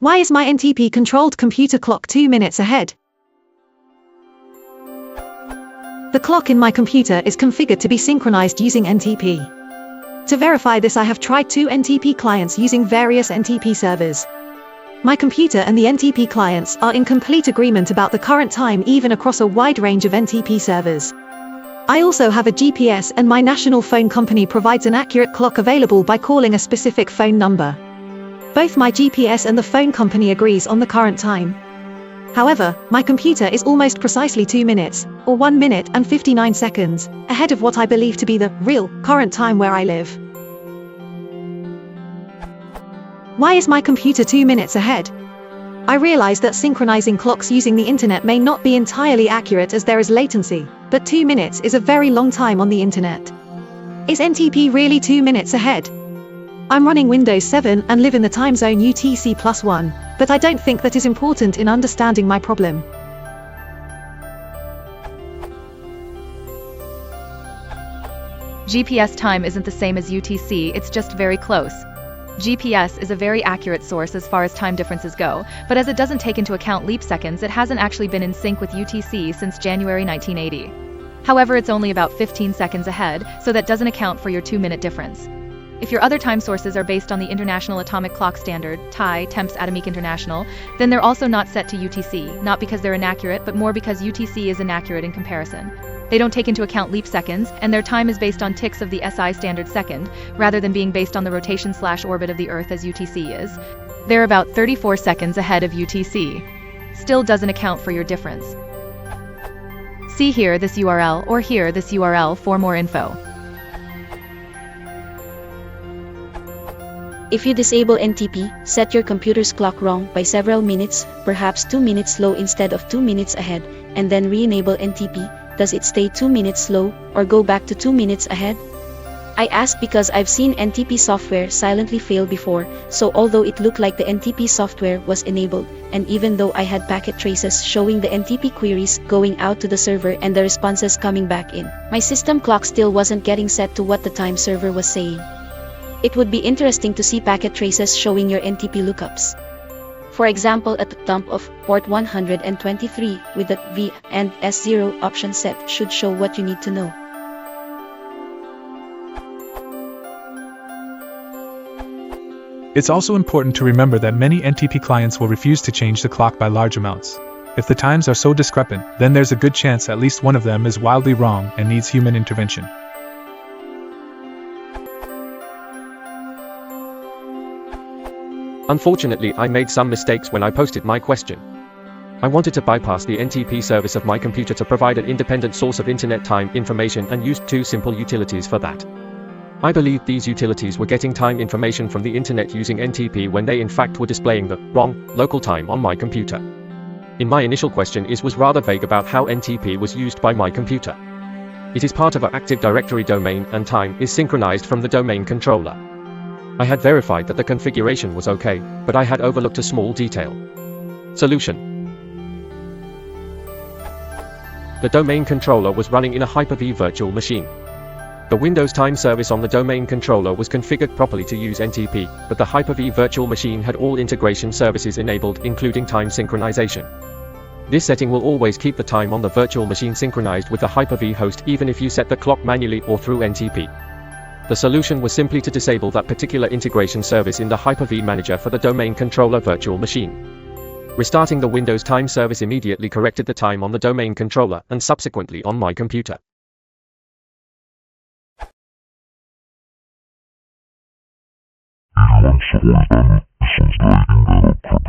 Why is my NTP-controlled computer clock 2 minutes ahead? The clock in my computer is configured to be synchronized using NTP. To verify this, I have tried 2 NTP clients using various NTP servers. My computer and the NTP clients are in complete agreement about the current time even across a wide range of NTP servers. I also have a GPS and my national phone company provides an accurate clock available by calling a specific phone number. Both my GPS and the phone company agrees on the current time. However, my computer is almost precisely 2 minutes, or 1 minute and 59 seconds, ahead of what I believe to be the real, current time where I live. Why is my computer 2 minutes ahead? I realize that synchronizing clocks using the internet may not be entirely accurate as there is latency, but 2 minutes is a very long time on the internet. Is NTP really 2 minutes ahead? I'm running Windows 7 and live in the time zone UTC+1, but I don't think that is important in understanding my problem. GPS time isn't the same as UTC, it's just very close. GPS is a very accurate source as far as time differences go, but as it doesn't take into account leap seconds, it hasn't actually been in sync with UTC since January 1980. However, it's only about 15 seconds ahead, so that doesn't account for your 2-minute difference. If your other time sources are based on the International Atomic Clock Standard, TIE, Temps Atomique International, then they're also not set to UTC, not because they're inaccurate, but more because UTC is inaccurate in comparison. They don't take into account leap seconds, and their time is based on ticks of the SI standard second, rather than being based on the rotation/orbit of the Earth as UTC is. They're about 34 seconds ahead of UTC. Still doesn't account for your difference. See here this URL or here this URL for more info. If you disable NTP, set your computer's clock wrong by several minutes, perhaps 2 minutes slow instead of 2 minutes ahead, and then re-enable NTP, does it stay 2 minutes slow, or go back to 2 minutes ahead? I ask because I've seen NTP software silently fail before, so although it looked like the NTP software was enabled, and even though I had packet traces showing the NTP queries going out to the server and the responses coming back in, my system clock still wasn't getting set to what the time server was saying. It would be interesting to see packet traces showing your NTP lookups. For example, at the top of port 123 with the V and S0 option set should show what you need to know. It's also important to remember that many NTP clients will refuse to change the clock by large amounts. If the times are so discrepant, then there's a good chance at least one of them is wildly wrong and needs human intervention. Unfortunately, I made some mistakes when I posted my question. I wanted to bypass the NTP service of my computer to provide an independent source of internet time information and used 2 simple utilities for that. I believed these utilities were getting time information from the internet using NTP when they in fact were displaying the wrong local time on my computer. In my initial question was rather vague about how NTP was used by my computer. It is part of an Active Directory domain and time is synchronized from the domain controller. I had verified that the configuration was okay, but I had overlooked a small detail. Solution. The domain controller was running in a Hyper-V virtual machine. The Windows time service on the domain controller was configured properly to use NTP, but the Hyper-V virtual machine had all integration services enabled, including time synchronization. This setting will always keep the time on the virtual machine synchronized with the Hyper-V host even if you set the clock manually or through NTP. The solution was simply to disable that particular integration service in the Hyper-V manager for the domain controller virtual machine. Restarting the Windows time service immediately corrected the time on the domain controller and subsequently on my computer. Once all done, some very